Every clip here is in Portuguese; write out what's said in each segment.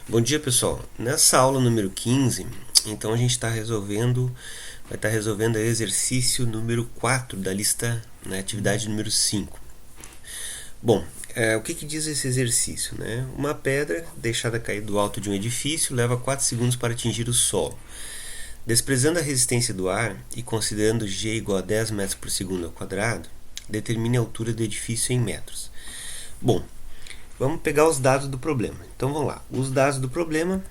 Bom dia, pessoal. Nessa aula número 15, então a gente vai estar resolvendo o exercício número 4 da lista, né, atividade número 5. Bom, o que diz esse exercício? Né? Uma pedra deixada cair do alto de um edifício leva 4 segundos para atingir o solo. Desprezando a resistência do ar e considerando g igual a 10 metros por segundo ao quadrado, determine a altura do edifício em metros. Bom, vamos pegar os dados do problema. Então vamos lá. Os dados do problema,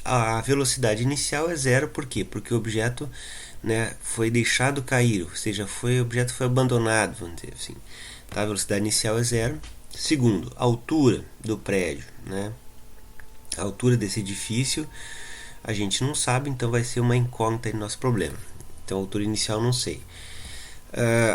a velocidade inicial é zero. Por quê? Porque o objeto, né, foi deixado cair, ou seja, o objeto foi abandonado, vamos dizer assim. Tá? A velocidade inicial é zero. Segundo, a altura do prédio, né? A altura desse edifício a gente não sabe, então vai ser uma incógnita no nosso problema. Então a altura inicial não sei.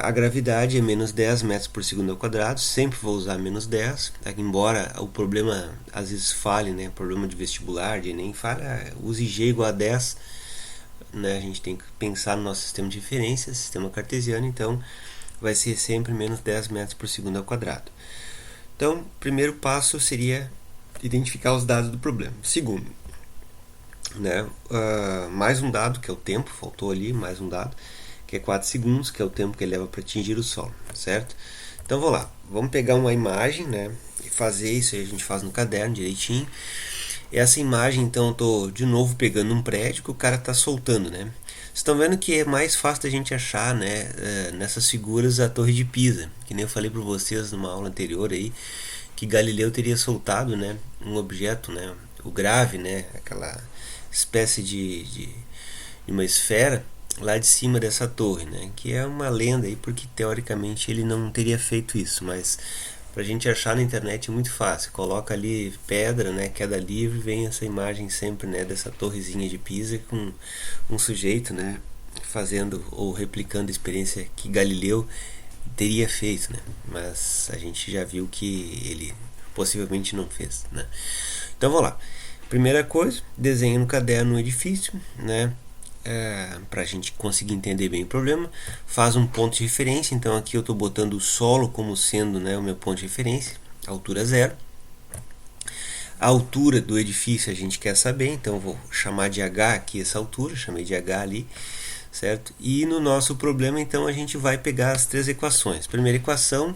A gravidade é menos 10 metros por segundo ao quadrado, sempre vou usar menos 10, embora o problema às vezes fale, né, problema de vestibular, de Enem, fala, use g igual a 10, né, a gente tem que pensar no nosso sistema de referência, sistema cartesiano, então vai ser sempre menos 10 metros por segundo ao quadrado. Então, o primeiro passo seria identificar os dados do problema. Segundo, né, mais um dado, que é o tempo, faltou ali mais um dado, que é 4 segundos, que é o tempo que ele leva para atingir o solo, certo? Então vamos lá, vamos pegar uma imagem, né, e fazer isso aí, a gente faz no caderno direitinho. Essa imagem, então, eu estou de novo pegando um prédio que o cara está soltando, né? Vocês estão vendo que é mais fácil da gente achar, né, nessas figuras a Torre de Pisa, que nem eu falei para vocês numa aula anterior aí, que Galileu teria soltado, né, um objeto, né, o grave, né, aquela espécie de uma esfera lá de cima dessa torre, né? Que é uma lenda aí, porque teoricamente ele não teria feito isso, mas pra gente achar na internet é muito fácil. Coloca ali pedra, né, queda livre, vem essa imagem sempre, né, dessa torrezinha de Pisa com um sujeito, né, fazendo ou replicando a experiência que Galileu teria feito, né? Mas a gente já viu que ele possivelmente não fez, né? Então vamos lá. Primeira coisa, desenha no caderno um edifício, né? Para a gente conseguir entender bem o problema, faz um ponto de referência. Então aqui eu estou botando o solo como sendo, né, o meu ponto de referência, altura zero. A altura do edifício a gente quer saber, então eu vou chamar de H aqui essa altura, chamei de H ali, certo? E no nosso problema, então, a gente vai pegar as três equações. Primeira equação,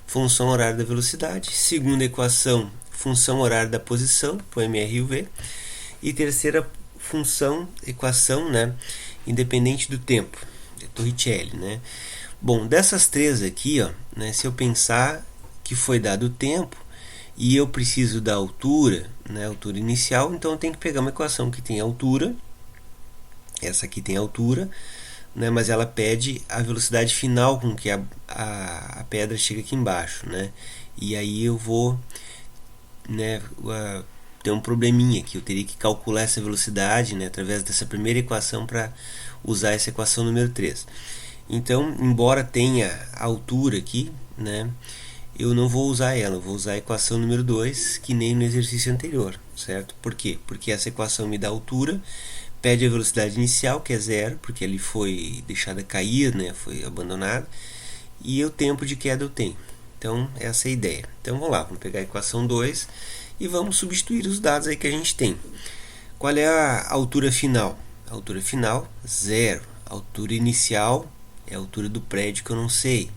função horária da velocidade. Segunda equação, função horária da posição, o MR e o V. E terceira equação, né, independente do tempo, Torricelli, né? Bom, dessas três aqui, ó, né, se eu pensar que foi dado o tempo e eu preciso da altura, né, altura inicial, então eu tenho que pegar uma equação que tem altura, essa aqui tem altura, né, mas ela pede a velocidade final com que a pedra chega aqui embaixo, né? E aí eu vou, né, tem um probleminha aqui, eu teria que calcular essa velocidade, né, através dessa primeira equação para usar essa equação número 3. Então, embora tenha a altura aqui, né, eu não vou usar ela, eu vou usar a equação número 2, que nem no exercício anterior, certo? Por quê? Porque essa equação me dá a altura, pede a velocidade inicial, que é zero, porque ele foi deixado cair, né, foi abandonado, e o tempo de queda eu tenho. Então, essa é a ideia. Então, vamos lá, vamos pegar a equação 2 e vamos substituir os dados aí que a gente tem. Qual é a altura final? A altura final, zero. A altura inicial é a altura do prédio que eu não sei.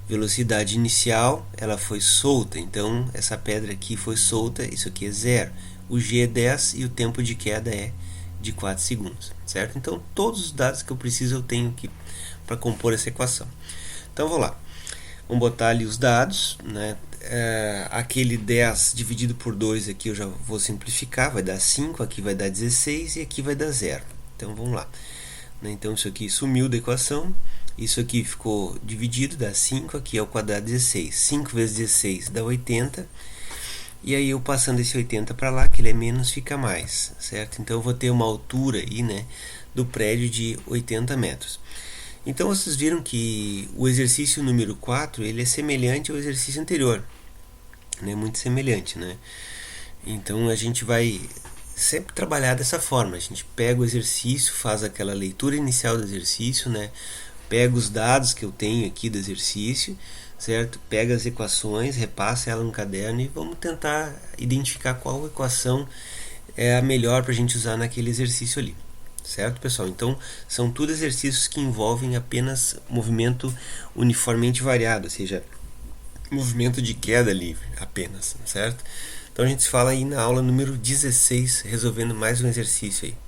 Velocidade inicial, ela foi solta, então essa pedra aqui foi solta, isso aqui é zero. O G é 10 e o tempo de queda é de 4 segundos, certo? Então, todos os dados que eu preciso eu tenho aqui para compor essa equação. Então, vou lá. Vamos botar ali os dados, né? Aquele 10 dividido por 2 aqui eu já vou simplificar, vai dar 5, aqui vai dar 16 e aqui vai dar 0. Então vamos lá. Então isso aqui sumiu da equação, isso aqui ficou dividido, dá 5, aqui é o quadrado 16. 5 vezes 16 dá 80, e aí eu passando esse 80 para lá, que ele é menos, fica mais, certo? Então eu vou ter uma altura aí, né, do prédio de 80 metros. Então vocês viram que o exercício número 4 ele é semelhante ao exercício anterior, né? Muito semelhante, né? Então a gente vai sempre trabalhar dessa forma. A gente pega o exercício, faz aquela leitura inicial do exercício, né? Pega os dados que eu tenho aqui do exercício, certo? Pega as equações, repassa ela no caderno e vamos tentar identificar qual equação é a melhor para a gente usar naquele exercício ali. Certo, pessoal? Então, são tudo exercícios que envolvem apenas movimento uniformemente variado, ou seja, movimento de queda livre apenas, certo? Então a gente se fala aí na aula número 16, resolvendo mais um exercício aí.